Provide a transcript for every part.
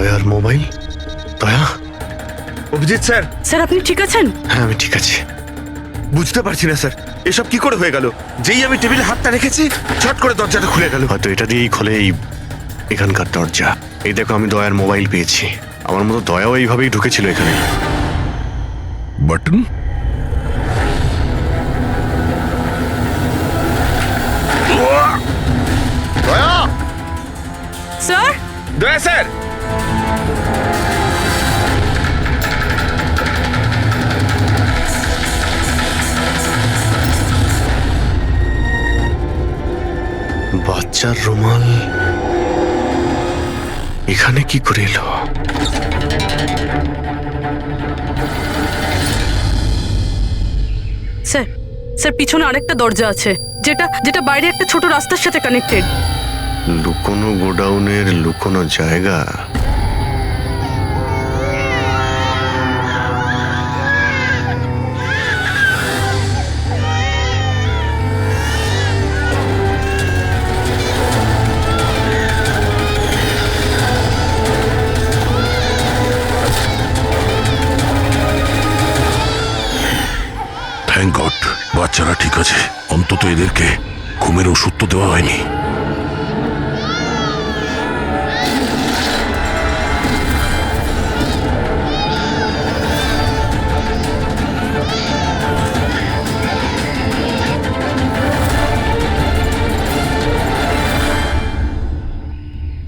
দয়ার মোবাইল। দয়া, Abhijit sir. Sir আপনি ঠিক আছেন? হ্যাঁ আমি ঠিক আছি। বুঝতে পারছি না স্যার, এসব কি করে হয়ে গেল? যেই আমি টেবিলে হাতটা রেখেছি ছট করে দরজাটা খুলে গেল। হয়তো এটা দিয়েই খোলে এই এখানকার দরজা। এই দেখো আমি দয়ার মোবাইল পেয়েছি। আমার মতো দয়াও এইভাবেই ঢুকেছিল এখানে। বাটন দয়া, স্যার দয়া স্যার। বাচ্চার রুমাল এখানে কি করে এলো? স্যার স্যার পিছনে আরেকটা দরজা আছে, যেটা যেটা বাইরে একটা ছোট রাস্তার সাথে কানেক্টেড। লুকোনো গোডাউনের লুকোনো জায়গা। থ্যাংক গড, বাচ্চারা ঠিক আছে। অন্তত এদেরকে ঘুমের ওষুধ তো দেওয়া হয়নি।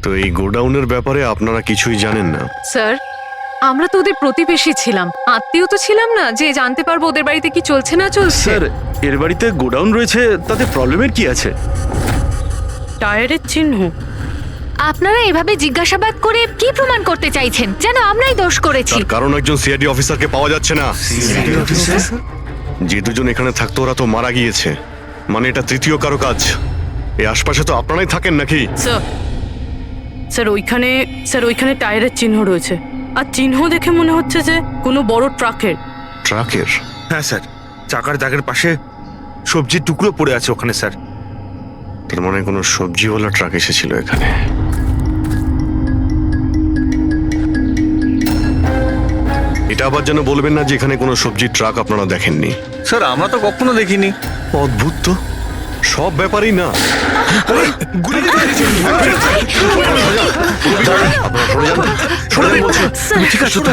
তো এই গোডাউনের ব্যাপারে আপনারা কিছুই জানেন না? স্যার, আমরা তো ওদের প্রতিবেশী ছিলাম, আত্মীয় তো ছিলাম না যে জানতে পারবো ওদের বাড়িতে কি চলছে না চলছে। স্যার এর বাড়িতে গোডাউন রয়েছে, তাতে প্রবলেমের কি আছে? টায়ারের চিহ্ন। আপনারা এভাবে জিজ্ঞাসাবাদ করে কি প্রমাণ করতে চাইছেন? যেন আমরাই দোষ করেছি। তার কারণ একজন সিআইডি অফিসারকে পাওয়া যাচ্ছে না। যে দুজন এখানে থাকতো ওরা তো মারা গিয়েছে। মানে এটা তৃতীয় কারো কাজ। এই আশপাশে তো আপনারাই থাকেন নাকি? স্যার স্যার ওইখানে টায়ারের চিহ্ন রয়েছে, আর চিহ্ন দেখে মনে হচ্ছে যে কোনো বড় ট্রাকের। ট্রাকের? হ্যাঁ স্যার, চাকার দাগের পাশে সবজির টুকরো পড়ে আছে ওখানে স্যার। তার মানে কোনো সবজিওয়ালা ট্রাক এসেছিল এখানে। এটা আবার যেন বলবেন না যে এখানে কোনো সবজির ট্রাক আপনারা দেখেননি। স্যার আমরা তো কখনো দেখিনি। অদ্ভুত তো, সব ব্যাপারই না। তুমি ঠিক আছো তো?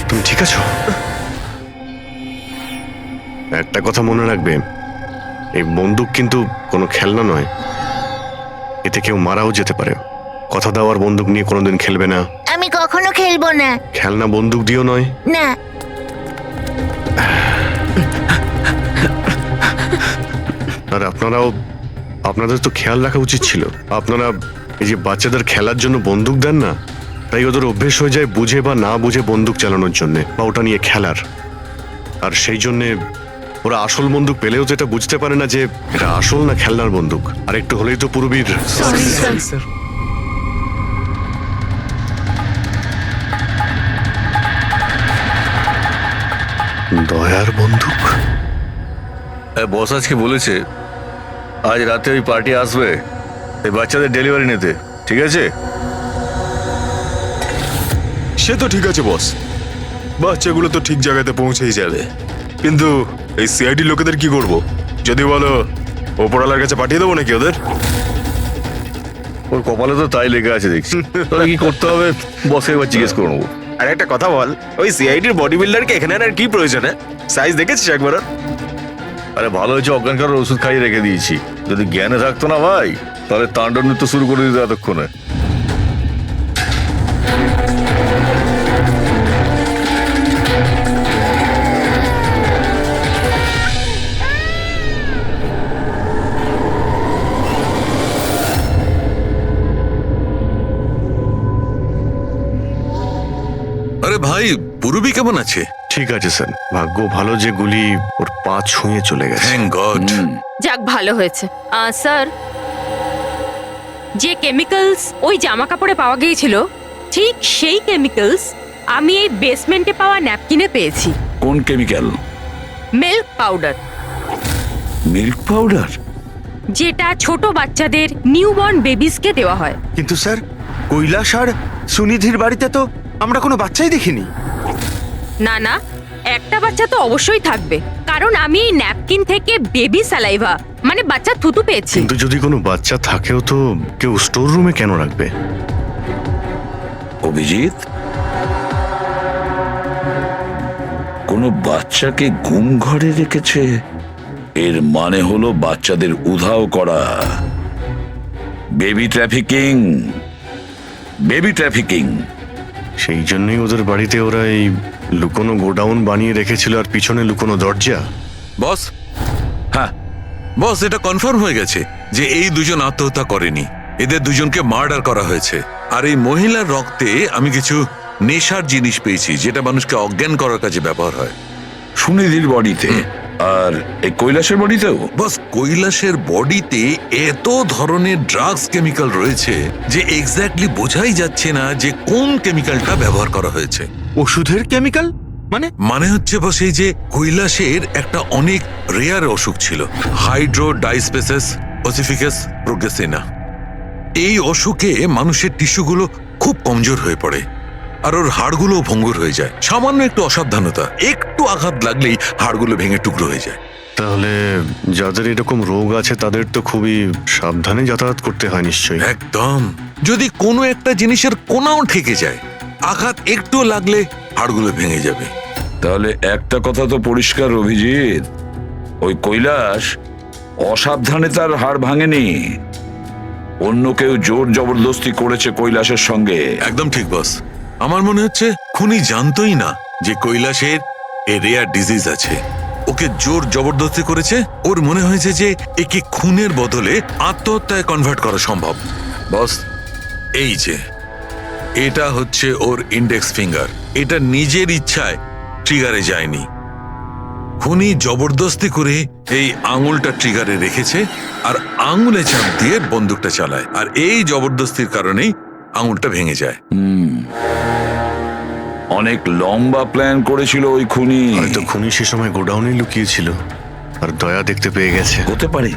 তুমি ঠিক আছো? একটা কথা মনে রাখবে, এই বন্দুক কিন্তু কোনো খেলনা নয়। এতে কেউ মারাও যেতে পারে। কথা দেওয়ার বন্দুক নিয়ে কোনোদিন খেলবে না। আমি কখনো খেলবো না। খেলনা বন্দুক দিয়েও নয়। না। আর আপনাদের তো খেয়াল রাখা উচিত ছিল। আপনারা এই যে বাচ্চাদের খেলার জন্য বন্দুক দেন না, তাই ওদের অভ্যেস হয়ে যায় বুঝে বা না বুঝে বন্দুক চালানোর জন্য বা ওটা নিয়ে খেলার। আর সেই জন্যে ওরা আসল বন্দুক পেলেও যেটা বুঝতে পারে না যে এটা আসল না খেলনার বন্দুক। আর একটু হলেই তো পুরবীর। দয়ার বন্দুক। বস আজকে বলেছে আজ রাতে ওই পার্টি আসবে এই বাচ্চাদের ডেলিভারি নিতে, ঠিক আছে? সে তো ঠিক আছে বস, বাচ্চাগুলো তো ঠিক জায়গাতে পৌঁছেই যাবে। কিন্তু এই সিআইডি লোকেদের কি করব? যদি বলো ওপরওয়ালার কাছে পাঠিয়ে দেবো নাকি ওদের? ওর কপালে তো তাই লেগে আছে দেখছি। তবে কি করতে হবে বসে এবার জিজ্ঞেস করে নেবো। আর একটা কথা বল, ওই সিআইডির বডি বিল্ডারকে এখানে আর কি প্রয়োজন? সাইজ দেখেছিস একবার? আরে ভালো হয়েছে অজ্ঞান করার ওষুধ খাইয়ে রেখে দিয়েছি। যদি জ্ঞানে থাকতো না ভাই, তাহলে তাণ্ডব নৃত্য শুরু করে দিত এতক্ষণে। আরে ভাই, পুরবী কেমন আছে? ঠিক আছে স্যার, ভাগ্য ভালো যে গুলি ওর পা ছুঁয়ে চলে গেছে। Thank god. যাক ভালো হয়েছে। স্যার, যে কেমিক্যালস ওই জামা কাপড়ে পাওয়া গিয়েছিল ঠিক সেই কেমিক্যালস আমি এই বেসমেন্টে পাওয়া ন্যাপকিনে পেয়েছি। কোন chemical? Milk powder. Milk powder? যেটা ছোট বাচ্চাদের নিউবর্ন বেবিসকে দেওয়া হয়। কিন্তু স্যার কৈলাস আর সুনিধির বাড়িতে তো আমরা কোনো বাচ্চাই দেখিনি। না না, একটা বাচ্চা তো অবশ্যই থাকবে, কারণ আমি এই ন্যাপকিন থেকে বেবি স্যালাইভা মানে বাচ্চা থুতু পেয়েছি। কিন্তু যদি কোনো বাচ্চা থাকেও তো কেউ স্টোর রুমে কেন রাখবে? অভিজিৎ, কোনো বাচ্চাকে গুম ঘরে রেখেছে, এর মানে হলো বাচ্চাদের উধাও করা। Baby trafficking, baby trafficking. সেই জন্যই ওদের বাড়িতে ওরা এই লুকোনো গোডাউন বানিয়ে রেখেছিল আর পিছনে লুকোনো দরজা। বস, হ্যাঁ বস, এটা কনফার্ম হয়ে গেছে যে এই দুজন আত্মহত্যা করেনি, এদের দুজনকে মার্ডার করা হয়েছে। আর এই মহিলার রক্তে আমি কিছু নেশার জিনিস পেয়েছি যেটা মানুষকে অজ্ঞান করার কাজে ব্যবহার হয়। সুনিধির বডিতে আর এই কৈলাসের বডিতেও? বস, কৈলাসের বডিতে এত ধরনের ড্রাগস কেমিক্যাল রয়েছে যে এক্স্যাক্টলি বোঝাই যাচ্ছে না যে কোন কেমিক্যালটা ব্যবহার করা হয়েছে। ওষুধের কেমিক্যাল মানে? মানে হচ্ছে বস, এই যে কৈলাসের একটা অনেক রেয়ার অসুখ ছিল, হাইড্রোডাইস্পেসিস ওসিফিকাস প্রোগ্রেসিনা। এই অসুখে মানুষের টিস্যুগুলো খুব কমজোর হয়ে পড়ে আর ওর হাড়গুলোও ভঙ্গুর হয়ে যায়। সামান্য একটু অসাবধানতা, একটু আঘাত লাগলেই হাড়গুলো ভেঙে টুকরো হয়ে যায়। তাহলে যাদের এরকম রোগ আছে তাদের তো খুবই সাবধানে যাতায়াত করতে হয় নিশ্চয়ই। একদম, যদি কোনো একটা জিনিসের কোনাও ঠেকে যায়, আঘাত একটু লাগলে হাড়গুলো ভেঙে যাবে। তাহলে একটা কথা তো পরিষ্কার অভিজিৎ, ওই কৈলাস অসাবধানে তার হাড় ভাঙেনি, অন্য কেউ জোর জবরদস্তি করেছে কৈলাসের সঙ্গে। একদম ঠিক বস, আমার মনে হচ্ছে খুনি জানতোই না যে কৈলাসের এ রেয়ার ডিজিজ আছে। ওকে জোর জবরদস্তি করেছে, ওর মনে হয়েছে যে একে খুনের বদলে আত্মহত্যায় কনভার্ট করা সম্ভব। বস, এই যে এটা হচ্ছে ওর ইন্ডেক্স ফিঙ্গার, এটা নিজের ইচ্ছায় ট্রিগারে যায়নি। খুনি জবরদস্তি করে এই আঙুলটা ট্রিগারে রেখেছে আর আঙুলে চাপ দিয়ে বন্দুকটা চালায়, আর এই জবরদস্তির কারণেই আঙুলটা ভেঙে যায়। অনেক লম্বা প্ল্যান করেছিল ওই খুনি। হয়তো খুনি সে সময় গোডাউনে লুকিয়েছিল আর দয়া দেখতে পেয়ে গেছে। হতে পারে।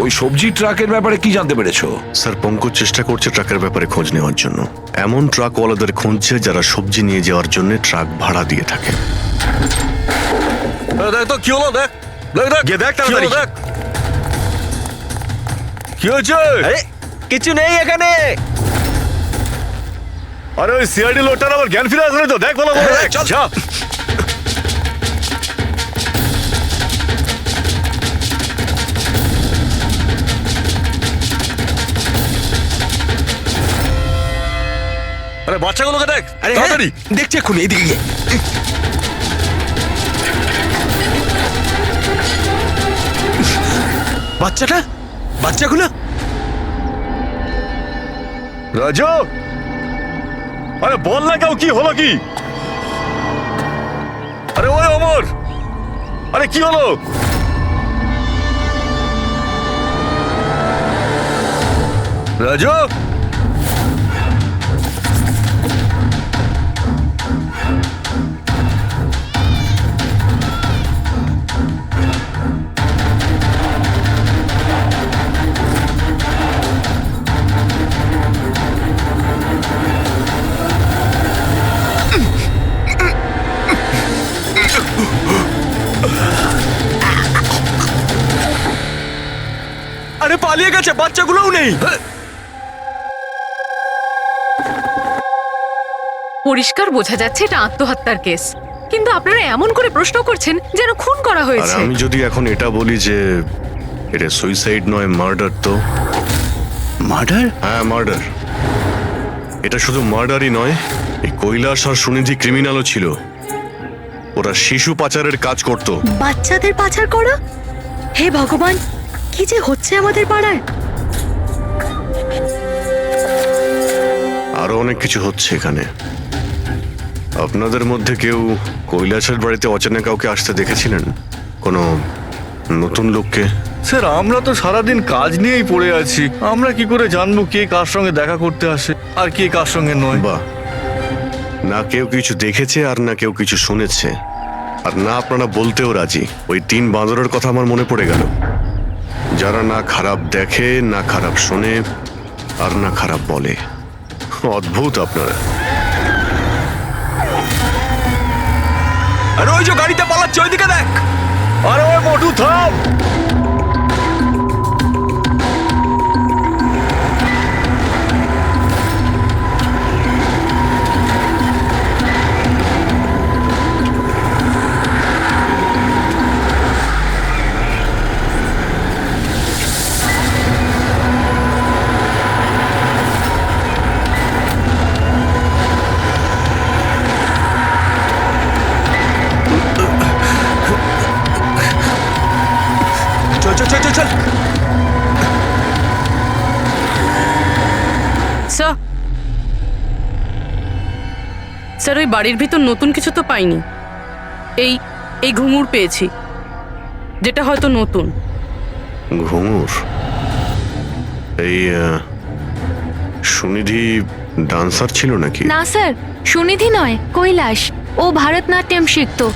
ওই সবজি ট্রাকের ব্যাপারে কি জানতে পেরেছো? স্যার, পঙ্কজ চেষ্টা করছে ট্রাকের ব্যাপারে খোঁজ নেওয়ার জন্য। এমন ট্রাকওয়ালাদের খুঁজছে যারা সবজি নিয়ে যাওয়ার জন্য ট্রাক ভাড়া দিয়ে থাকে। দেখ তো কি হলো, দেখ দেখ দেখ গিয়ে দেখ কি তাড়াতাড়ি। হলো, দেখ কি হয়েছে। কিছু নেই এখানে। আরে ওই সিআইডি লোকটার আবার জ্ঞান ফিরে আসলে তো, দেখ ভালো করে দেখ। চল। যা। আরে বাচ্চাগুলোকে দেখ আরে তাড়াতাড়ি। দেখছে খুনি, এইদিকে গিয়ে। বাচ্চাটা, বাচ্চাগুলো। রাজু, আরে বল না কেউ, কি হলো কি? আরে ওই অমর, আরে কি হলো? রাজু, আরে পালিয়ে গেছে, বাচ্চাগুলোও নেই। পরিষ্কার বোঝা যাচ্ছে এটা আত্মহত্যার কেস, কিন্তু আপনারা এমন করে প্রশ্ন করছেন যেন খুন করা আর হয়েছে। আমি যদি এখন এটা বলি যে এটা সুইসাইড নয়, মার্ডার, তো? মার্ডার? হ্যাঁ, মার্ডার। এটা শুধু মার্ডারই নয়, এই কৈলাস আর সুনিধি ক্রিমিনালও ছিল। ওরা শিশু পাচারের কাজ করত। বাচ্চাদের পাচার করা? হে ভগবান, কি যে হচ্ছে আমাদের পাড়ায়। আরো অনেক কিছু হচ্ছে এখানে। আপনাদের মধ্যে কেউ কৈলাসের বাড়িতে অচেনা কাউকে আসতে দেখেছিলেন? কোনো নতুন লোককে? স্যার আমরা তো সারাদিন কাজ নিয়েই পড়ে আছি, আমরা কি করে জানবো কে কার সঙ্গে দেখা করতে আসে আর কে কার সঙ্গে নয়। বাহ, না কেউ কিছু দেখেছে আর না কেউ কিছু শুনেছে, আর না আপনারা বলতেও রাজি। ওই 3 বাঁদরের কথা আমার মনে পড়ে গেল, যারা না খারাপ দেখে না খারাপ শোনে, আর না খারাপ বলে। অদ্ভুত আপনারা। আরে ওই যে গাড়িতে পালাচ্ছে, ওইদিকে দেখ। আরে ওই মোটু থাম। চল চল চল চল চল। স্যার স্যার, ওই বাড়ির ভিতর নতুন কিছু তো পাইনি। এই এই ঘুঙুর পেয়েছি, যেটা হয়তো নতুন। ঘুঙুর? এই সুনিধি ডান্সার ছিল নাকি? না স্যার, সুনিধি নয়, কৈলাস। ও ভারতনাট্যম শিখতো।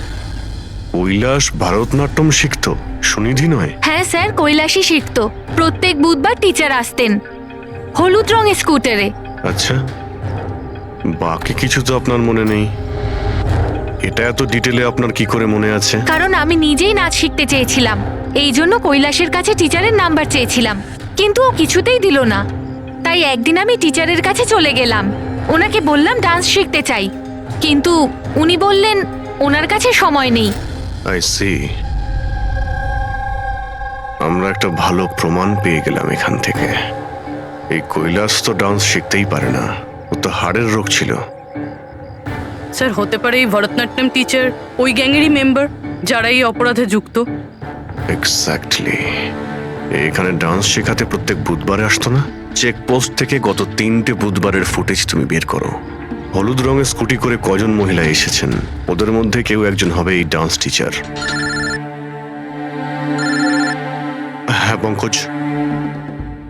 কৈলাস ভারতনাট্যম শিখতো, সুনিধি নয়? হ্যাঁ স্যার, কৈলাসই শিখতো। প্রত্যেক বুধবার টিচার আসতেন হলুদ রঙের স্কুটারে। আচ্ছা, বাকি কিছু তো আপনার মনে নেই। এটা এত ডিটেলে আপনার কি করে মনে আছে? কারণ আমি নিজেই নাচ শিখতে চেয়েছিলাম, এই জন্য কৈলাসের কাছে টিচারের নাম্বার চেয়েছিলাম, কিন্তু ও কিছুতেই দিল না। তাই একদিন আমি টিচারের কাছে চলে গেলাম, ওনাকে বললাম ডান্স শিখতে চাই, কিন্তু উনি বললেন ওনার কাছে সময় নেই। I see. আমরা একটা ভালো প্রমাণ পেয়ে গেলাম এখান থেকে। এই কৈলাস তো ডান্স শিখতেই পারে না, ও তো হাড়ের রোগ ছিল। স্যার, হতে পারে এই ভরতনাট্যম টিচার ওই গ্যাংয়েরই মেম্বার যারা এই অপরাধে যুক্ত। এক্স্যাক্টলি। এখানে ডান্স শেখাতে প্রত্যেক বুধবারে আসতো না? চেকপোস্ট থেকে গত 3টে বুধবারের ফুটেজ তুমি বের করো। হলুদ রঙের স্কুটি করে কজন মহিলা এসেছেন, ওদের মধ্যে কেউ একজন হবে এই ডান্স টিচার। হ্যাঁ পঙ্কজ,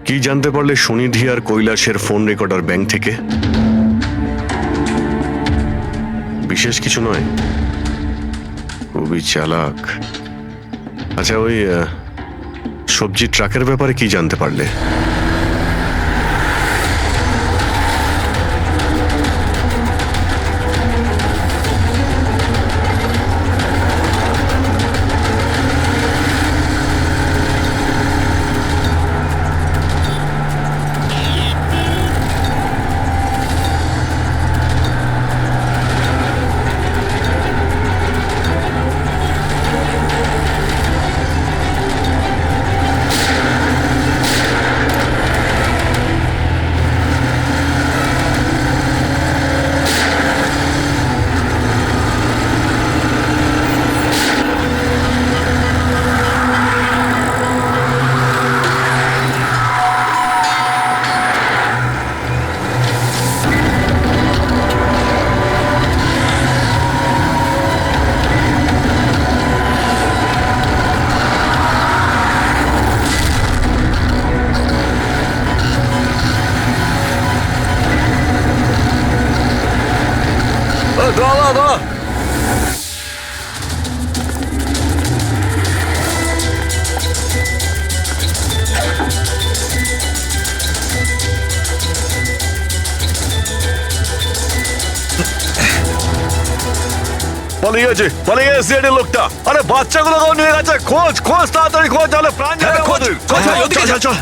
কি জানতে পারলে সুনিধি আর কৈলাসের ফোন রেকর্ডার ব্যাংক থেকে? বিশেষ কিছু নয়, খুবই চালাক। আচ্ছা, ওই সবজি ট্রাকের ব্যাপারে কি জানতে পারলে? পালিয়ে গেছে, পালিয়ে গেছে সিআইডি লোকটা। আরে বাচ্চাগুলো কেউ নিয়ে গেছে, খোঁজ খোঁজ, তাড়াতাড়ি খোঁজ, তাহলে প্রাণ যাবে আমাদের। চল চল চল।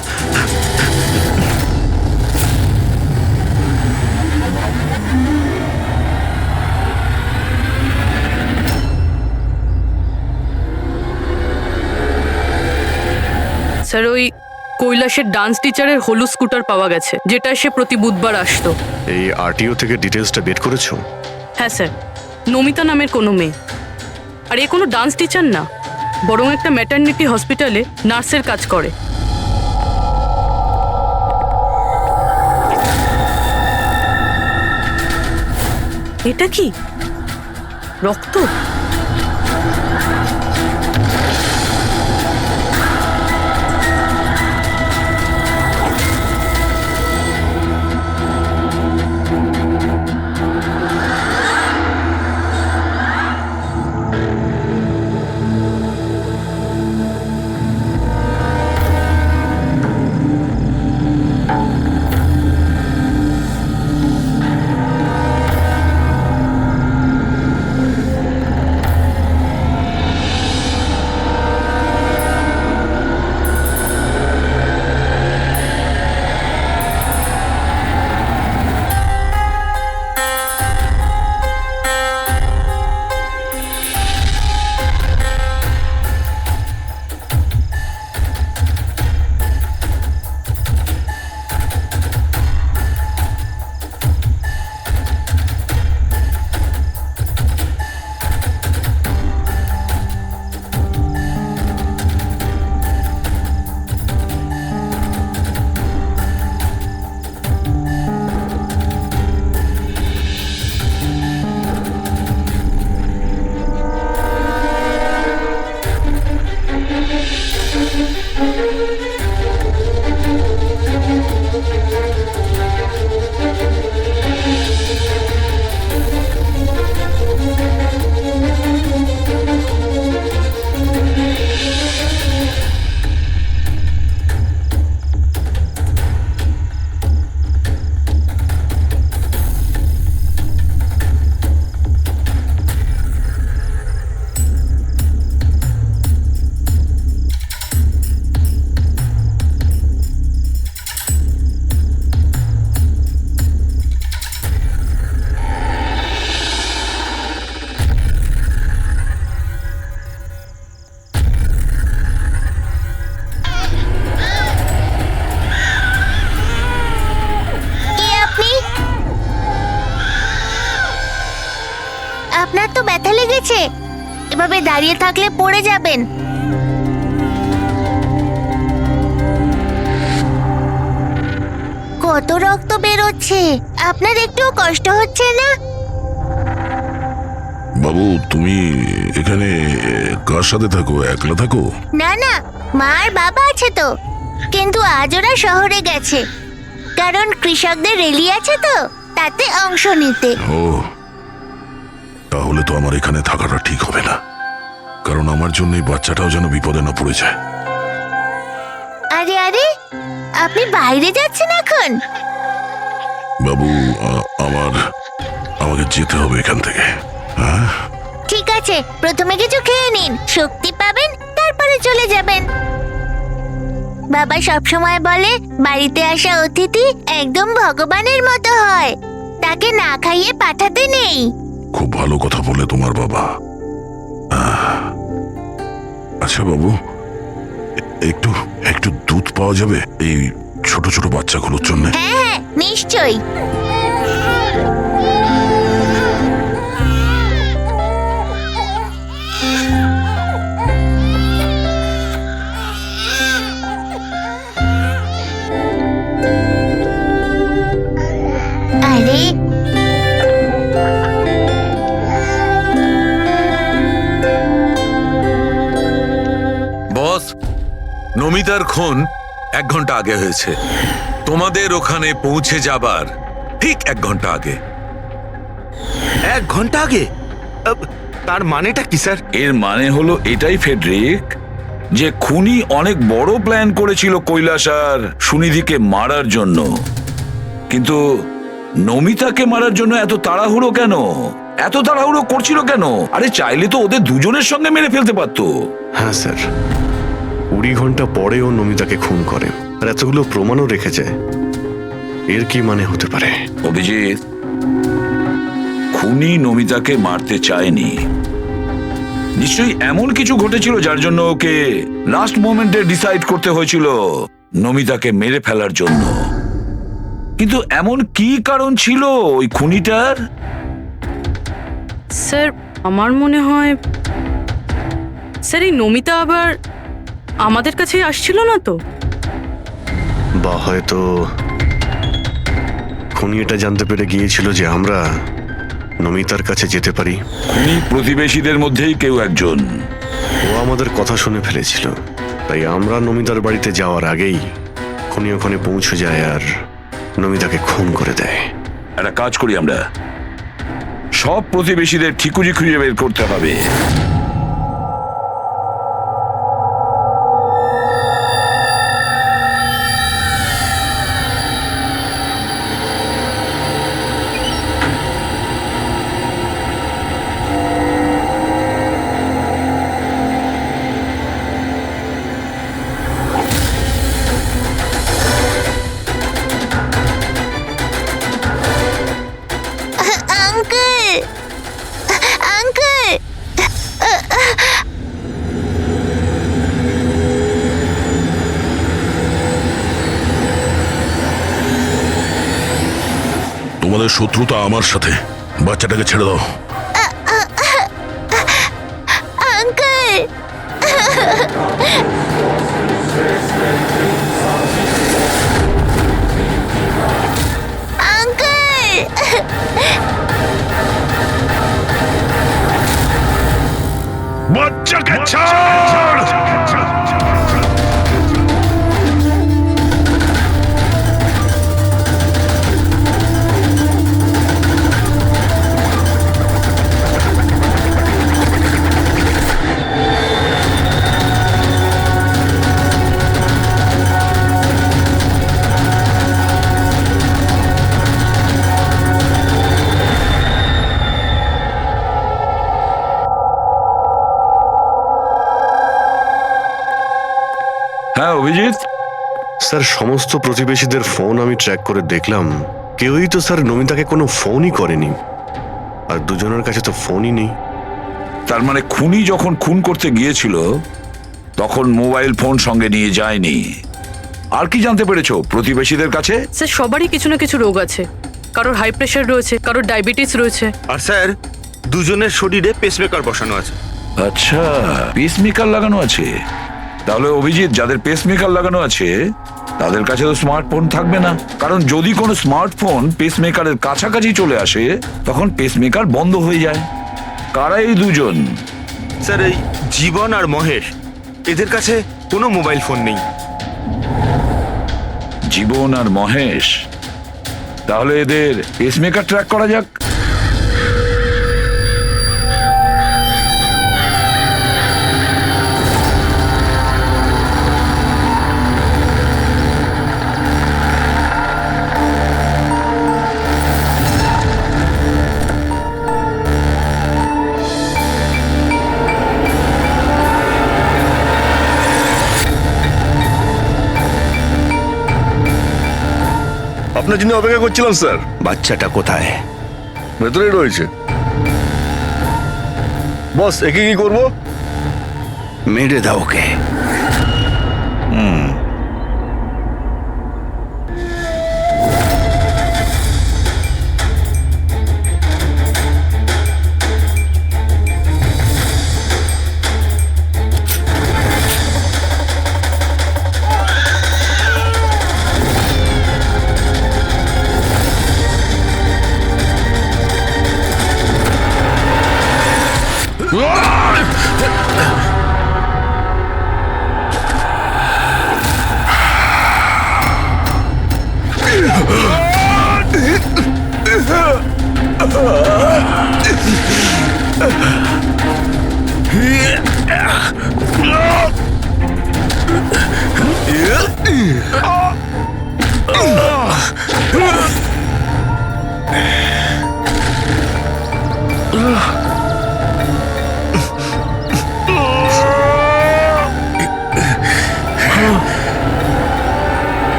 স্যার, ওই কৈলাসের ডান্স টিচারের হলুদ স্কুটার পাওয়া গেছে, যেটা সে প্রতি বুধবার আসতো। এই আরটিও থেকে ডিটেলসটা বের করেছো? হ্যাঁ স্যার, নমিতা নামের কোনো মেয়ে। আর এ কোনো ডান্স টিচার না, বরং একটা ম্যাটারনিটি হসপিটালে নার্সের কাজ করে। এটা কি রক্ত? লেগেছে? এভাবে দাঁড়িয়ে থাকলে পড়ে যাবেন। কত রক্ত বেরোচ্ছে, আপনার একটুও কষ্ট হচ্ছে না? বাবু, তুমি এখানে কার সাথে থাকো? একলা থাকো? না না, মা আর বাবা আছে তো, কিন্তু আজ ওরা শহরে গেছে, কারণ কৃষকদের র্যালি আছে তো, তাতে অংশ নিতে। ও, তাহলে তো আমার এখানে থাকাটা ঠিক হবে না, কারণ আমার জন্য এই বাচ্চাটাও যেন বিপদে না পড়ে যায়। আরে আরে, আপনি বাইরে যাচ্ছেন এখন? বাবু, আমাকে যেতে হবে এখান থেকে। হ্যাঁ, ঠিক আছে, প্রথমে কিছু খেয়ে নিন, শক্তি পাবেন, তারপরে চলে যাবেন। বাবা সবসময় বলে বাড়িতে আসা অতিথি একদম ভগবানের মতো হয়, তাকে না খাইয়ে পাঠাতে নেই। খুব ভালো কথা বলে তোমার বাবা। আচ্ছা বাবু, একটু একটু দুধ পাওয়া যাবে এই ছোট ছোট বাচ্চাগুলোর জন্য? হ্যাঁ হ্যাঁ, নিশ্চয়ই। আরে, বস, নমিতার খুন 1 ঘন্টা আগে হয়েছে। তোমাদের ওখানে পৌঁছে যাবার ঠিক 1 ঘন্টা আগে। 1 ঘন্টা আগে? তার মানেটা কি স্যার? এর মানে হলো এটাই ফেডরিক, যে খুনি অনেক বড় প্ল্যান করেছিল কৈলাস আর সুনিধিকে মারার জন্য, কিন্তু নমিতাকে মারার জন্য এত তাড়াহুড়ো কেন? এত তাড়াহুড়ো করছিল কেন? আরে চাইলে তো ওদের দুজনের সঙ্গে মেরে ফেলতে পারতো। হ্যাঁ স্যার, 20 ঘন্টা পরেও নমিতাকে খুন করে, আর এতগুলো প্রমাণও রেখেছে। এর কি মানে হতে পারে? অভিজিৎ, খুনি নমিতাকে মারতে চায়নি। নিশ্চয়ই এমন কিছু ঘটেছিল যার জন্য ওকে লাস্ট মোমেন্টে ডিসাইড করতে হয়েছিল নমিতাকে মেরে ফেলার জন্য। কিন্তু এমন কি কারণ ছিল ওই খুনিটার? স্যার আমার মনে হয় স্যার এই নমিতা আবার আমাদের কাছে আসছিল না তো? বা হয়তো খুনি এটা জানতে পেরে গিয়েছিল যে আমরা নমিতার কাছে যেতে পারি। খুনি প্রতিবেশীদের মধ্যেই কেউ একজন। ও আমাদের কথা শুনে ফেলেছিল, তাই আমরা নমিতার বাড়িতে যাওয়ার আগেই খুনি ওখানে পৌঁছে যায় আর নমিতাকে খুন করে দেয়। একটা কাজ করি, আমরা সব প্রতিবেশীদের ঠিকুজি খুঁজে বের করতে হবে। আঙ্কেল, আঙ্কেল, তোমাদের শত্রুতা আমার সাথে, বাচ্চাটাকে ছেড়ে দাও। আঙ্কেল, আঙ্কেল, বাচ্চাকে ছাড়! হ্যাঁ অভিজিৎ, স্যার সমস্ত প্রতিবেশীদের ফোন আমি ট্র্যাক করে দেখলাম, কেউই তো স্যার নমিতাকে কোনো ফোনই করেনি, আর দুজনের কাছে তো ফোনই নেই। তার মানে খুনি যখন খুন করতে গিয়েছিল তখন মোবাইল ফোন সঙ্গে নিয়ে যায়নি। আর কি জানতে পেরেছো প্রতিবেশীদের কাছে? স্যার সবারই কিছু না কিছু রোগ আছে, কারোর হাই প্রেশার রয়েছে, কারোর ডায়াবেটিস রয়েছে। আর স্যার, দুজনের শরীরে পেসমেকার বসানো আছে। আচ্ছা, পেসমেকার লাগানো আছে। তাহলে অভিজিৎ, যাদের পেসমেকার লাগানো আছে তাদের কাছে তো স্মার্টফোন থাকবে না, কারণ যদি কোনো স্মার্টফোন পেসমেকারের কাছাকাছি চলে আসে তখন পেসমেকার বন্ধ হয়ে যায়। কারা এই দুজন? স্যার, এই জীবন আর মহেশ, এদের কাছে কোনো মোবাইল ফোন নেই। জীবন আর মহেশ, তাহলে এদের পেসমেকার ট্র্যাক করা যাক। আপনার জন্য অপেক্ষা করছিলাম স্যার। বাচ্চাটা কোথায়? ভেতরেই রয়েছে। বস, একে কি করবো? মেরে দাও ওকে।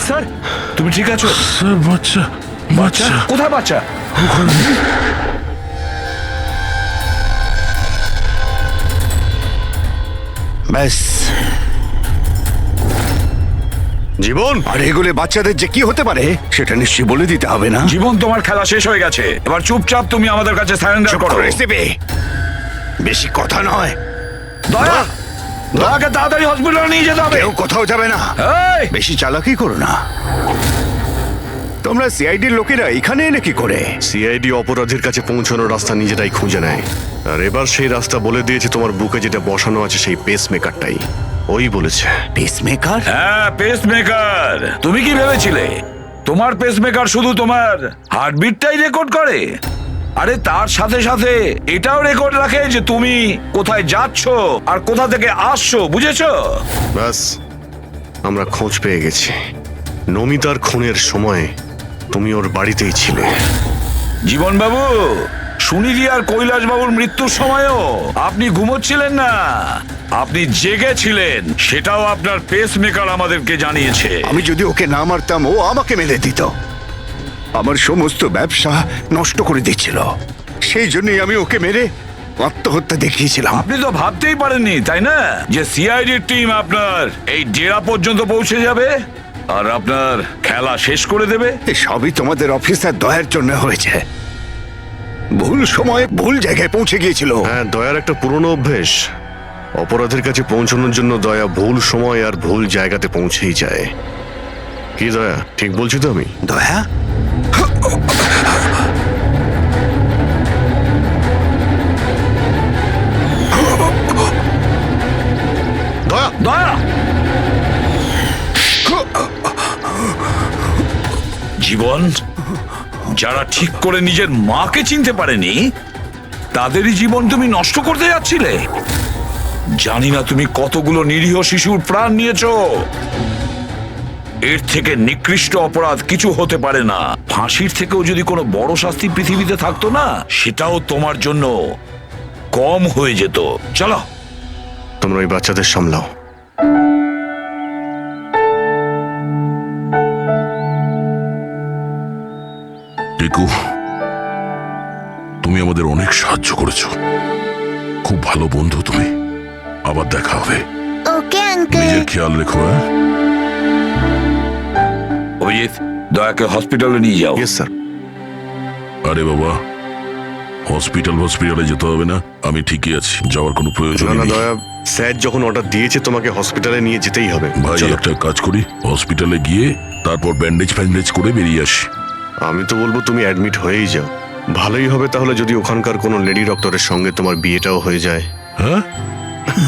স্যার, তুমি ঠিক আছো? স্যার, বাচ্চা বাচ্চা কোথায় বাচ্চা? ব্যাস। জীবন, আর এগুলো বাচ্চাদের যে কি হতে পারে সেটা নিশ্চয়ই বলে দিতে হবে না? জীবন, তোমার খেলা শেষ হয়ে গেছে, এবার চুপচাপ তুমি আমাদের কাছে সারেন্ডার করো। রেসিপি বেশি কথা নয়। দয়া, দয়াকে তাড়াতাড়ি হসপিটালে নিয়ে যেতে হবে। কেউ কোথাও যাবে না। এই, বেশি চালাকি করো না। তোমরা সিআইডির লোকেরা এখানে এলে কি করে? সিআইডি অপরাধীর কাছে পৌঁছানোর রাস্তা নিজেরাই খুঁজে নেয়, আর এবার সেই রাস্তা বলে দিয়েছে তোমার বুকে যেটা বসানো আছে, সেই পেসমেকারটাই ওই বলেছে। পেসমেকার? হ্যাঁ, পেসমেকার। তুমি কি ভেবেছিলে তোমার পেসমেকার শুধু তোমার হার্টবিটটাই রেকর্ড করে? আরে তার সাথে সাথে এটাও রেকর্ড রাখে যে তুমি কোথায় যাচ্ছ আর কোথা থেকে আসছো, বুঝেছো? ব্যাস, আমরা খোঁজ পেয়ে গেছি। নমিতার খুনের সময় তুমি ওর বাড়িতেই ছিলে। জীবন বাবু, সুনিধি আর কৈলাস বাবুর মৃত্যুর সময়ও আপনি ঘুমোচ্ছিলেন না, আপনি জেগেছিলেন। সেটাও আপনার পেসমেকার আমাদেরকে জানিয়েছে। আমি যদি ওকে না মারতাম ও আমাকে মেরে দিত। আমার সমস্ত ব্যবসা নষ্ট করে দিচ্ছিল। সেই জন্যই আমি ওকে মেরে আত্মহত্যা দেখিয়েছিলাম। আপনি তো ভাবতেই পারেননি, তাই না, যে সিআইডির টিম আপনার এই ডেরা পর্যন্ত পৌঁছে যাবে আর আপনার খেলা শেষ করে দেবে। সবই তোমাদের অফিসার দয়ার জন্য হয়েছে। ভুল সময়ে ভুল জায়গায় পৌঁছে গিয়েছিল। হ্যাঁ, দয়ার একটা পুরনো অভ্যেস। অপরাধের কাছে পৌঁছানোর জন্য দয়া ভুল সময় আর ভুল জায়গাতে পৌঁছেই যায়। কি দয়া, ঠিক বলছি তো আমি? দয়া, দয়া, দয়া, জীবন, যারা ঠিক করে নিজের মাকে চিনতে পারেনি তাদেরই জীবন তুমি নষ্ট করতে যাচ্ছিলে। জানি না তুমি কতগুলো নিরীহ শিশুর প্রাণ নিয়েছো। এর থেকে নিকৃষ্ট অপরাধ কিছু হতে পারে না। ফাঁসির থেকেও যদি কোনো বড় শাস্তি পৃথিবীতে থাকতো না, সেটাও তোমার জন্য কম হয়ে যেত। চলো, তোমরা ওই বাচ্চাদের সামলাও। টেকু, তুমি আমাদের অনেক সাহায্য করেছো। খুব ভালো বন্ধু তুমি। আবার দেখা হবে। Okay uncle. নিজের খেয়াল রেখো। হ্যাঁ, অভিজিৎ, দয়াকে হসপিটালে নিয়ে যাও। Yes sir. আরে বাবা, হসপিটালে যেতে হবে না, আমি ঠিকই আছি, যাওয়ার কোনো প্রয়োজন না না নেই। দয়া, স্যার যখন অর্ডার দিয়েছে তোমাকে হসপিটালে নিয়ে যেতেই হবে। ভাই চলো। একটা কাজ করি, হসপিটালে গিয়ে তারপর ব্যান্ডেজ করে বেরিয়ে আসি। আমি তো বলবো তুমি অ্যাডমিট হয়েই যাও। ভালোই হবে তাহলে যদি ওখানকার কোনো লেডি ডক্টরের সঙ্গে তোমার বিয়েটাও হয়ে যায়। হ্যাঁ,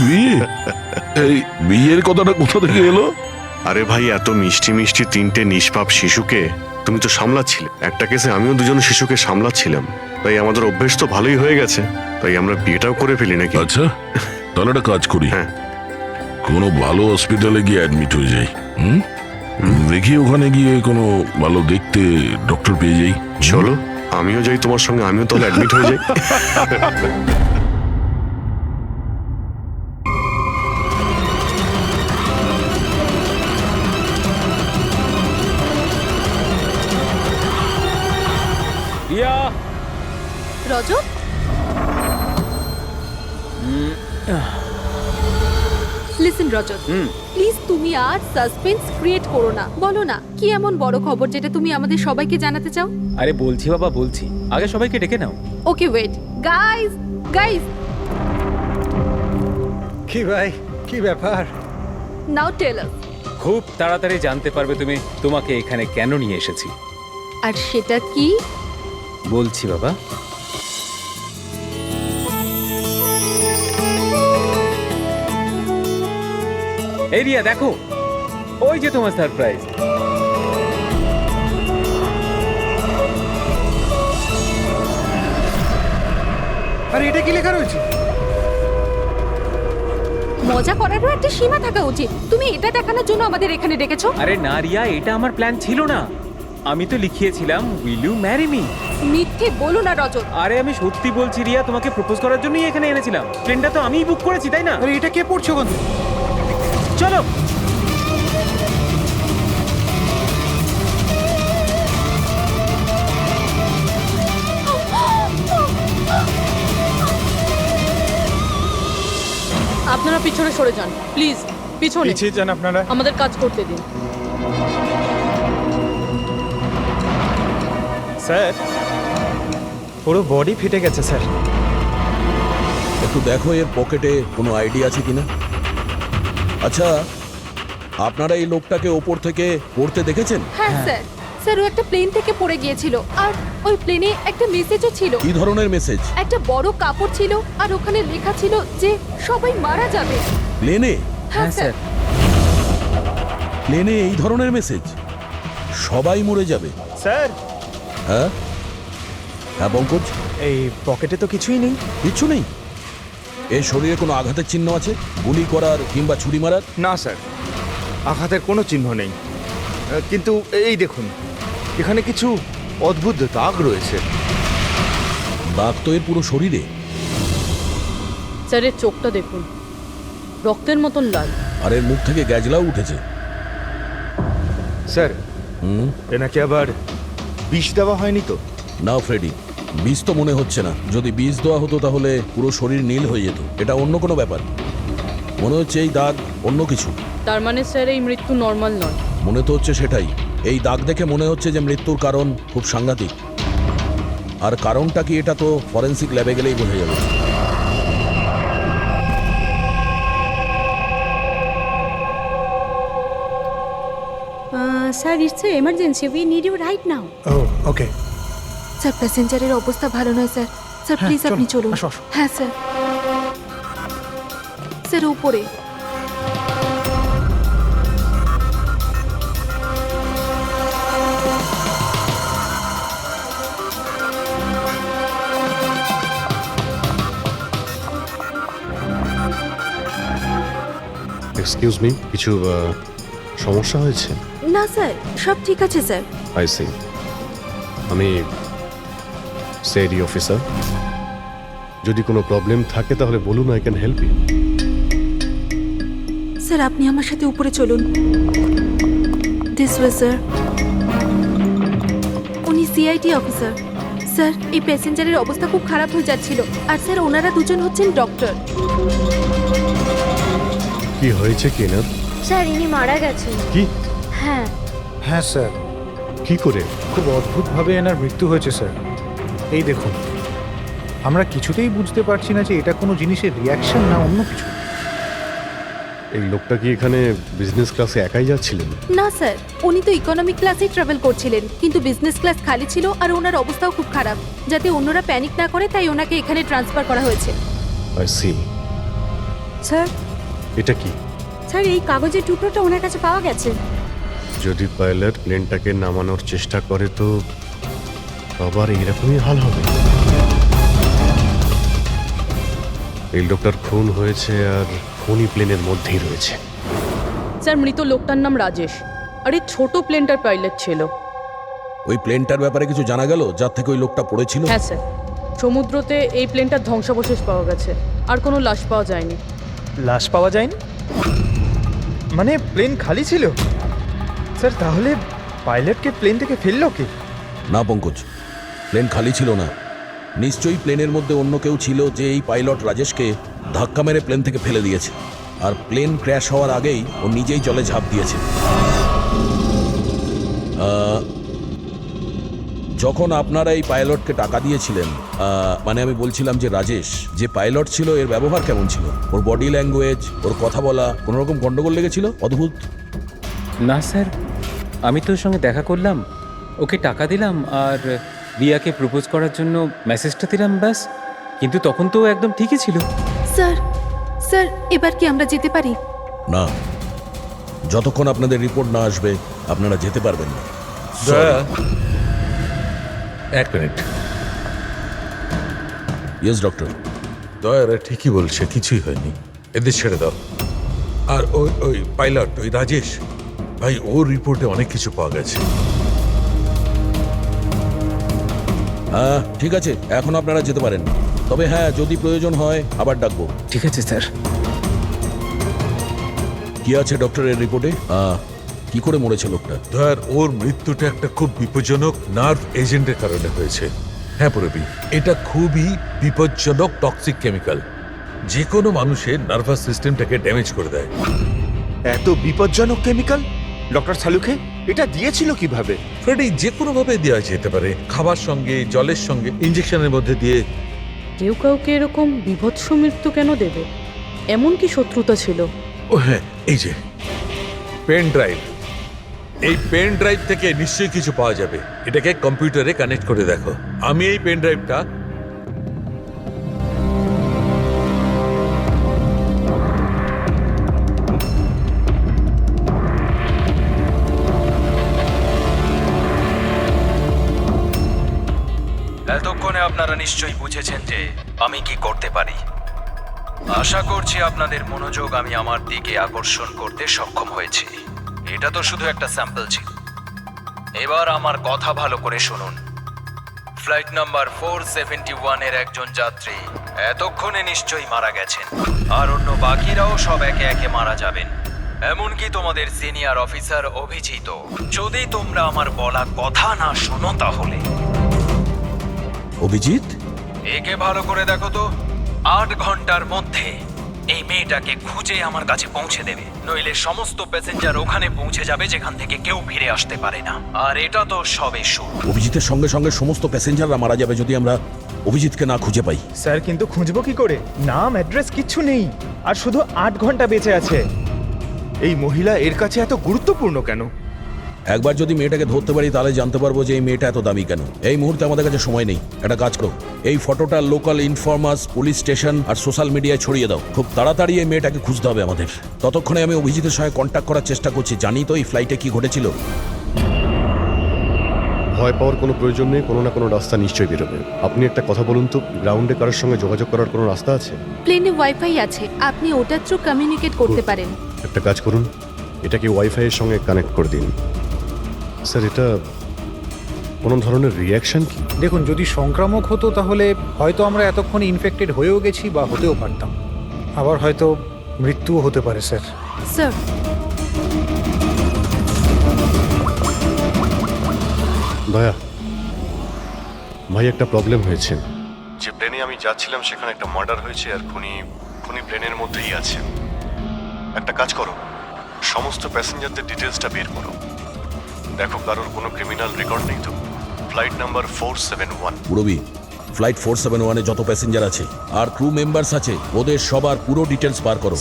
বিয়ে? এই বিয়ের কথাটা কোথা থেকে এলো? আরে ভাই, এত মিষ্টি মিষ্টি তিনটে নিষ্পাপ শিশুকে তুমি তো সামলাচ্ছিলে। একটা কেসে আমিও দুজন শিশুকে সামলাচ্ছিলাম, তাই আমাদের অভ্যেস তো ভালোই হয়ে গেছে। তাই আমরা বিয়েটাও করে ফেলি নাকি? আচ্ছা, তাহলে একটা কাজ করি, হ্যাঁ। কোনো ভালো হসপিটালে গিয়ে অ্যাডমিট হয়ে যাই। দেখি ওখানে গিয়ে কোনো ভালো দেখতে ডক্টর পেয়ে যাই। চলো, আমিও যাই তোমার সঙ্গে, আমিও তাহলে অ্যাডমিট হয়ে যাই। রজত, লিসেন রজত, প্লিজ তুমি আর সাসপেন্স ক্রিয়েট করো না। বলো না কি এমন বড় খবর যেটা তুমি আমাদের সবাইকে জানাতে চাও? আরে বলছি বাবা, বলছি। আগে সবাইকে ডেকে নাও। ওকে ওয়েট, গাইস গাইস, কি ভাই, কি ব্যাপার? নাও টেল আস। খুব তাড়াতাড়ি জানতে পারবে তুমি তোমাকে এখানে কেন নিয়ে এসেছি। আর সেটা কি? বলছি বাবা। এই রিয়া, দেখো, ওই যে তোমার সারপ্রাইজ। আরে এটা কি লেখা রয়েছে? মজা করারও একটা সীমা থাকা উচিত। তুমি এটা দেখানোর জন্য আমাদের এখানে ডেকেছো? আরে না রিয়া, এটা আমার প্ল্যান ছিল না। আমি তো লিখিয়েছিলাম উইল ইউ ম্যারি মি। মিথ্যে বলো না রজত। আরে আমি সত্যি বলছি রিয়া, তোমাকে প্রপোজ করার জন্যই এখানে এনেছিলাম। ট্রেনটা তো আমিই বুক করেছি, তাই না? আরে এটা কে পড়ছো কোন? চলো। আপনারা পিছনে সরে যান প্লিজ, পিছনে। পিছিয়ে যান আপনারা। আমাদের কাজ করতে দিন। স্যার, পুরো বডি ফেটে গেছে স্যার। একটু দেখো এর পকেটে কোনো আইডি আছে কিনা। আচ্ছা, আপনারা এই লোকটাকে ওপর থেকে পড়তে দেখেছেন? হ্যাঁ স্যার। স্যার, ও একটা প্লেন থেকে পড়ে গিয়েছিল, আর ওই প্লেনে একটা মেসেজও ছিল। কি ধরনের মেসেজ? একটা বড় কাপড় ছিল, আর ওখানে লেখা ছিল যে সবাই মারা যাবে। প্লেনে? হ্যাঁ স্যার। প্লেনে এই ধরনের মেসেজ? সবাই মরে যাবে? স্যার। হ্যাঁ হ্যাঁ পঙ্কজ, এই পকেটে তো কিছুই নেই। কিচ্ছু নেই? এর শরীরে কোনো আঘাতের চিহ্ন আছে? গুলি করার কিংবা ছুরি মারার? না স্যার, আঘাতের কোনো চিহ্ন নেই। কিন্তু এই দেখুন, এখানে কিছু অদ্ভুত দাগ রয়েছে। দাগ তো এর পুরো শরীরে। স্যারের চোখটা দেখুন, রক্তের মতন লাল। আর এর মুখ থেকে গ্যাজলাও উঠেছে। স্যার, এনাকে আবার বিষ দেওয়া হয়নি তো? না ফ্রেডি, বিষ তো মনে হচ্ছে না। যদি বিষ দেওয়া হতো তাহলে পুরো শরীর নীল হয়ে যেত। এটা অন্য কোনো ব্যাপার। মনে হচ্ছে এই দাগ অন্য কিছু। তার মানে স্যার এই মৃত্যু নর্মাল নয়। মনে তো হচ্ছে সেটাই। এই দাগ দেখে মনে হচ্ছে যে মৃত্যুর কারণ খুব সাংঘাতিক। আর কারণটা কি এটা তো ফরেন্সিক ল্যাবে গেলেই বোঝা যাবে। Sir, it's a emergency, we need you right now. Oh okay. Sir, প্যাসেঞ্জারের অবস্থা ভালো নয় স্যার। স্যার প্লিজ আপনি চলুন। হ্যাঁ স্যার। স্যার উপরে। এক্সকিউজ মি, কিছু সমস্যা হয়েছে? না স্যার, সব ঠিক আছে স্যার। I see. আমি সিআইডি অফিসার। যদি কোনো প্রবলেম থাকে তাহলে বলুন, I can help you. Sir, আপনি আমার সাথে উপরে চলুন। This way sir. উনি সিআইটি অফিসার। স্যার, এই প্যাসেঞ্জারের অবস্থা খুব খারাপ হয়ে যাচ্ছিল। আর স্যার, ওনারা দুজন হচ্ছেন ডক্টর। কি হয়েছে কি না? স্যার, ইনি মারা গেছেন। কি? হ্যাঁ। হ্যাঁ স্যার, কি করে? খুব অদ্ভুতভাবে এনার মৃত্যু হয়েছে স্যার। এই দেখুন, আমরা কিছুতেই বুঝতে পারছি না যে এটা কোনো জিনিসের রিয়াকশন না অন্য কিছু। এই লোকটা কি এখানে বিজনেস ক্লাসে একাই যাচ্ছিলেন? না স্যার, উনি তো ইকোনমিক ক্লাসেই ট্রাভেল করছিলেন, কিন্তু বিজনেস ক্লাস খালি ছিল আর ওনার অবস্থাও খুব খারাপ। যাতে অন্যরা প্যানিক না করে তাই ওনাকে এখানে ট্রান্সফার করা হয়েছে। I C. স্যার, এটা কি? স্যার, এই কাগজের টুকরোটা ওনার কাছে পাওয়া গেছে। যদি পাইলট প্লেনটাকে নামানোর চেষ্টা করে তো আবার এইরকমই হাল হবে। এই লোকটার খুন হয়েছে আর খুনি প্লেনের মধ্যেই রয়েছে। স্যার, মৃত লোকটার নাম রাজেশ, আর এই ছোট প্লেনটার পাইলট ছিল। ওই প্লেনটার ব্যাপারে কিছু জানা গেল যার থেকে ওই লোকটা পড়েছিল? হ্যাঁ স্যার, সমুদ্রতে এই প্লেনটার ধ্বংসাবশেষ পাওয়া গেছে, আর কোনো লাশ পাওয়া যায়নি। লাশ পাওয়া যায়নি? মানে প্লেন খালি ছিল? স্যার, তাহলে পাইলটকে প্লেন থেকে ফেললো কি? না পঙ্কজ, প্লেন খালি ছিল না। নিশ্চয়ই প্লেনের মধ্যে অন্য কেউ ছিল যে এই পাইলট রাজেশকে ধাক্কা মেরে প্লেন থেকে ফেলে দিয়েছে, আর প্লেন ক্র্যাশ হওয়ার আগেই ও নিজেই জলে ঝাঁপ দিয়েছে। যখন আপনারা এই পাইলটকে টাকা দিয়েছিলেন, মানে আমি বলছিলাম যে রাজেশ যে পাইলট ছিল এর ব্যবহার কেমন ছিল? ওর বডি ল্যাঙ্গুয়েজ, ওর কথা বলা কোনো রকম গন্ডগোল লেগেছিল? অদ্ভুত। না স্যার, আমি তো ওর সঙ্গে দেখা করলাম, ওকে টাকা দিলাম আর রিয়াকে প্রপোজ করার জন্য মেসেজটা দিলাম, ব্যাস। কিন্তু তখন তো ও একদম ঠিকই ছিল। স্যার, স্যার, এবার কি আমরা যেতে পারি? না, যতক্ষণ আপনাদের রিপোর্ট না আসবে আপনারা যেতে পারবেন না। এক মিনিট। Yes doctor. দয়ারা ঠিকই বলছে, কিছুই হয়নি, এদের ছেড়ে দাও। আর ওই ওই পাইলট, ওই রাজেশ ভাই, ওর রিপোর্টে অনেক কিছু পাওয়া গেছে। হ্যাঁ ঠিক আছে, এখন আপনারা যেতে পারেন। তবে হ্যাঁ, যদি প্রয়োজন হয় আবার ডাকবো। ঠিক আছে স্যার। কি আছে ডক্টরের রিপোর্টে? কি করে মরেছে লোকটা? ধর, ওর মৃত্যুটা একটা খুব বিপজ্জনক নার্ভ এজেন্টের কারণে হয়েছে। হ্যাঁ পুরবি, এটা খুবই বিপজ্জনক টক্সিক কেমিক্যাল, যে কোনো মানুষের নার্ভাস সিস্টেমটাকে ড্যামেজ করে দেয়। এত বিপজ্জনক কেমিক্যাল ডক্টর সালুকে এটা দিয়েছিল কিভাবে? ফ্রেডি, যে কোনো ভাবে দেওয়া যেতে পারে, খাবার সঙ্গে, জলের সঙ্গে, ইঞ্জেকশনের মধ্যে দিয়ে। কেউ কাউকে এরকম বিভৎস মৃত্যু কেন দেবে? এমন কি শত্রুতা ছিল? ও হ্যাঁ, এই যে পেন ড্রাইভ, এই পেন ড্রাইভ থেকে নিশ্চয়ই কিছু পাওয়া যাবে। এটাকে কম্পিউটারে কানেক্ট করে দেখো। আমি এই পেন ড্রাইভটা এতক্ষণে আপনারা নিশ্চয়ই বুঝেছেন যে আমি কি করতে পারি। আশা করছি আপনাদের মনোযোগ আমি আমার দিকে আকর্ষণ করতে সক্ষম হয়েছি। এটা তো শুধু একটা স্যাম্পল ছিল। এবার আমার কথা ভালো করে শুনুন। ফ্লাইট নাম্বার 471 এর একজন যাত্রী এতক্ষণে নিশ্চয়ই মারা গেছেন, আর অন্য বাকিরাও সব একে একে মারা যাবেন, এমনকি তোমাদের সিনিয়র অফিসার অভিজিৎ। যদি তোমরা আমার বলা কথা না শোনো তাহলে। অভিজিৎ, একে ভালো করে দেখো তো। 8 ঘন্টার মধ্যে এই মেয়েটাকে খুঁজে আমার কাছে পৌঁছে দেবে, নইলে সমস্ত প্যাসেঞ্জার ওখানে পৌঁছে যাবে যেখান থেকে কেউ ফিরে আসতে পারে না। আর এটা তো সবে শুরু। অভিজিতের সঙ্গে সঙ্গে সমস্ত প্যাসেঞ্জাররা মারা যাবে যদি আমরা অভিজিৎকে না খুঁজে পাই। স্যার, কিন্তু খুঁজবো কি করে? নাম, অ্যাড্রেস কিচ্ছু নেই, আর শুধু 8 ঘন্টা বেঁচে আছে। এই মহিলা এর কাছে এত গুরুত্বপূর্ণ কেন? একবার যদি মেয়েটাকে ধরতে পারি তাহলে জানতে পারবো যে এই মেয়েটা এত দামি কেন। এই মুহূর্তে আমাদের কাছে সময় নেই, একটা কাজ করো, এই ফটোটা লোকাল ইনফরমার্স, পুলিশ স্টেশন আর সোশ্যাল মিডিয়ায় ছড়িয়ে দাও। খুব তাড়াতাড়ি এই মেয়েটাকে খুঁজতে হবে আমাদের। ততক্ষণে আমি অভিজিতের সঙ্গে কন্ট্যাক্ট করার চেষ্টা করছি। জানি তো এই ফ্লাইটে কি ঘটেছিল। ভয় পাওয়ার কোনো প্রয়োজন নেই, কোনো না কোনো রাস্তা নিশ্চয়ই বেরোবে। আপনি একটা কথা বলুন তো, গ্রাউন্ডে কারোর সঙ্গে যোগাযোগ করার কোনো রাস্তা আছে? প্লেনে ওয়াইফাই আছে, আপনি ওটার থ্রু কমিউনিকেট করতে পারেন। একটা কাজ করুন, এটাকে ওয়াইফাই এর সঙ্গে কানেক্ট করে দিন। স্যার, এটা কোনো ধরনের রিয়াকশন কি? দেখুন, যদি সংক্রামক হতো তাহলে হয়তো আমরা এতক্ষণে ইনফেক্টেড হয়েও গেছি বা হতেও পারতাম। আবার হয়তো মৃত্যুও হতে পারে স্যার। স্যার, দয়া, ভাই একটা প্রবলেম হয়েছে। যে প্লেনে আমি যাচ্ছিলাম সেখানে একটা মার্ডার হয়েছে, আর খুনি প্লেনের মধ্যেই আছে। একটা কাজ করো, সমস্ত প্যাসেঞ্জারদের ডিটেলসটা বের করো, দেখো কারোর কোনো ক্রিমিনাল রেকর্ড নেই তো। Flight number 471। পুরবি, ফ্লাইট 471-এ যত প্যাসেঞ্জার আছে আর ক্রু মেম্বার্স আছে ওদের সবার পুরো ডিটেলস বার করো।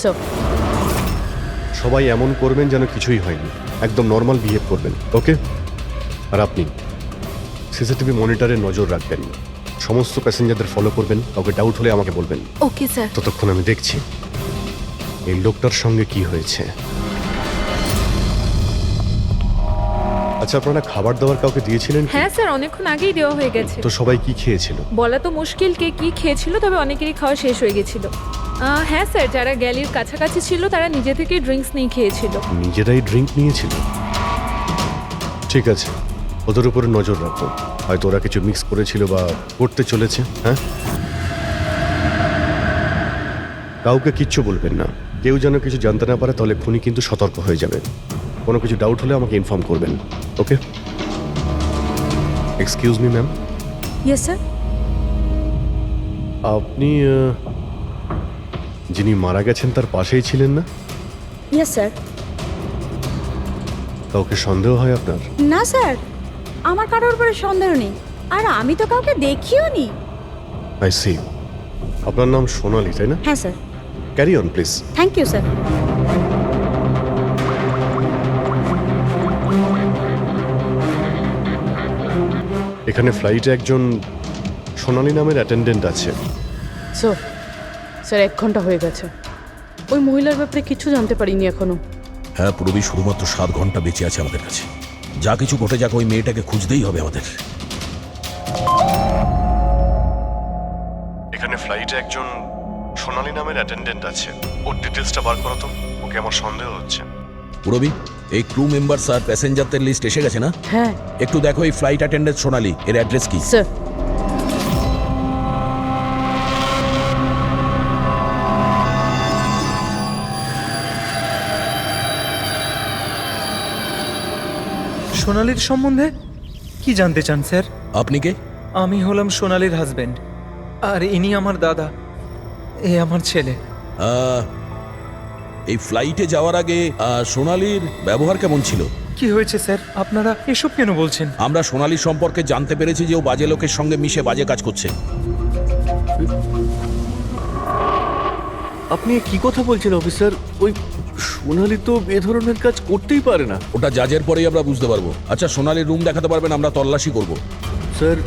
সবাই এমন করবেন যেন কিছুই হয়নি, একদম নর্মাল বিহেভ করবেন, ওকে? আর আপনি সিসিটিভি মনিটরে নজর রাখবেন, সমস্ত প্যাসেঞ্জারদের ফলো করবেন, কাউকে ডাউট হলে আমাকে বলবেন। Okay sir. ততক্ষণ আমি দেখছি এই লোকটার সঙ্গে কি হয়েছে। আচ্ছা, আপনারা খাবার দাবার কাউকে দিয়েছিলেন কি? হ্যাঁ স্যার, অনেকক্ষণ আগেই দেওয়া হয়ে গেছে। তো সবাই কি খেয়েছিল? বলা তো মুশকিল কে কি খেয়েছিল, তবে অনেকেরই খাওয়া শেষ হয়ে গেছিল। হ্যাঁ স্যার, যারা গ্যালির কাছাকাছি ছিল তারা নিজে থেকে ড্রিঙ্কস নিয়ে খেয়েছিল। নিজেরাই ড্রিঙ্ক নিয়েছিল? ঠিক আছে, ওদের উপরে নজর রাখো, হয়তো ওরা কিছু মিক্স করেছিল বা করতে চলেছে। হ্যাঁ, কাউকে কিচ্ছু বলবেন না, কেউ যেন কিছু জানতে না পারে, তাহলে খুনি কিন্তু সতর্ক হয়ে যাবে। কোনো কিছু ডাউট হলে আমাকে ইনফর্ম করবেন, okay? Excuse me ma'am. Yes sir. আপনি যিনি মারা গেছেন তার পাশেই ছিলেন না? Yes sir. কাউকে সন্দেহ হয় আপনার? না স্যার, আমার কারোর উপরে সন্দেহ নেই, আর আমি তো কাউকে দেখিও নি। I see. আপনার নাম সোনালি, তাই না? হ্যাঁ sir. Carry on please. Thank you sir. এখানে ফ্লাইটে একজন সোনালি নামের অ্যাটেন্ডেন্ট আছে। স্যার 1 ঘন্টা হয়ে গেছে, ওই মহিলার ব্যাপারে কিছু জানতে পারিনি এখনো। হ্যাঁ পুরবি, শুধুমাত্র 7 ঘন্টা বেঁচে আছে আমাদের কাছে। যা কিছু ঘটে যাক, ওই মেয়েটাকে খুঁজতেই হবে আমাদের। এখানে ফ্লাইটে একজন সোনালি নামের অ্যাটেন্ডেন্ট আছে, ওর ডিটেলসটা বার করো তো, ওকে আমার সন্দেহ হচ্ছে। পুরবি, এই ক্রু মেম্বারস আর প্যাসেঞ্জারদের লিস্ট এসে গেছে না? হ্যাঁ। একটু দেখো এই ফ্লাইট অ্যাটেন্ডেন্ট সোনালি, এর অ্যাড্রেস কি? স্যার, সোনালির সম্বন্ধে কি জানতে চান স্যার? আপনি কে? আমি হলাম সোনালির হাজবেন্ড, আর ইনি আমার দাদা, এ আমার ছেলে। এই ফ্লাইটে যাওয়ার আগে সোনালির ব্যবহার কেমন ছিল? কি হয়েছে স্যার, আপনারা এসব কেন বলছেন? আমরা সোনালি সম্পর্কে জানতে পেরেছি যে ও বাজে লোকের সঙ্গে মিশে বাজে কাজ করছে। আপনি কি কথা বলছেন অফিসার? ওই সোনালি তো এ ধরনের কাজ করতেই পারে না। ওটা জাজের পরেই আমরা বুঝতে পারবো। আচ্ছা, সোনালির রুম দেখাতে পারবেন? আমরা তল্লাশি করব। স্যার,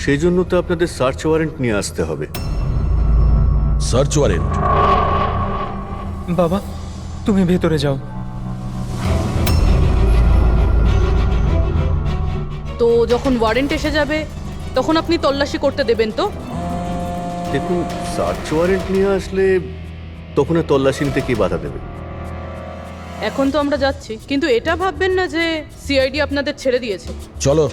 সেই জন্য তো আপনাদের সার্চ ওয়ারেন্ট নিয়ে আসতে হবে। Search warrant? বাবা, তুমি ভেতরে যাও। তো যখন ওয়ারেন্ট এসে যাবে তখন আপনি তল্লাশি করতে দেবেন তো? দেখুন, সার্চ ওয়ারেন্ট নিয়ে আসলে তখন আর তল্লাশি নিতে কে বাধা দেবে? এখন তো আমরা যাচ্ছি, কিন্তু এটা ভাববেন না যে সিআইডি আপনাদের ছেড়ে দিয়েছে। চলো।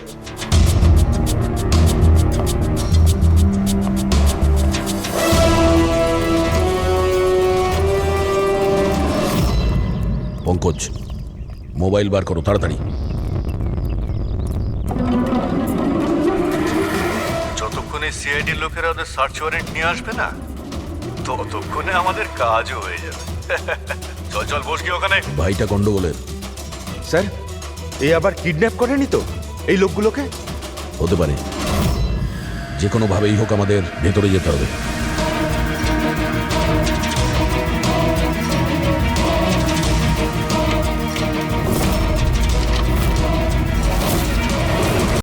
পঙ্কজ, মোবাইল বার করো তাড়াতাড়ি। যতক্ষণে সিআইডি লোকেরা ওদের সার্চ ওয়ারেন্ট নিয়ে আসবে না, ততক্ষণে আমাদের কাজও হয়ে যাবে। চল চল, বস গিয়ে ওখানে। ভাইটা গন্ডগোলের। স্যার, এই আবার কিডন্যাপ করেনি তো এই লোকগুলোকে? হতে পারে, যে কোনো ভাবেই হোক আমাদের ভেতরে যেতে হবে।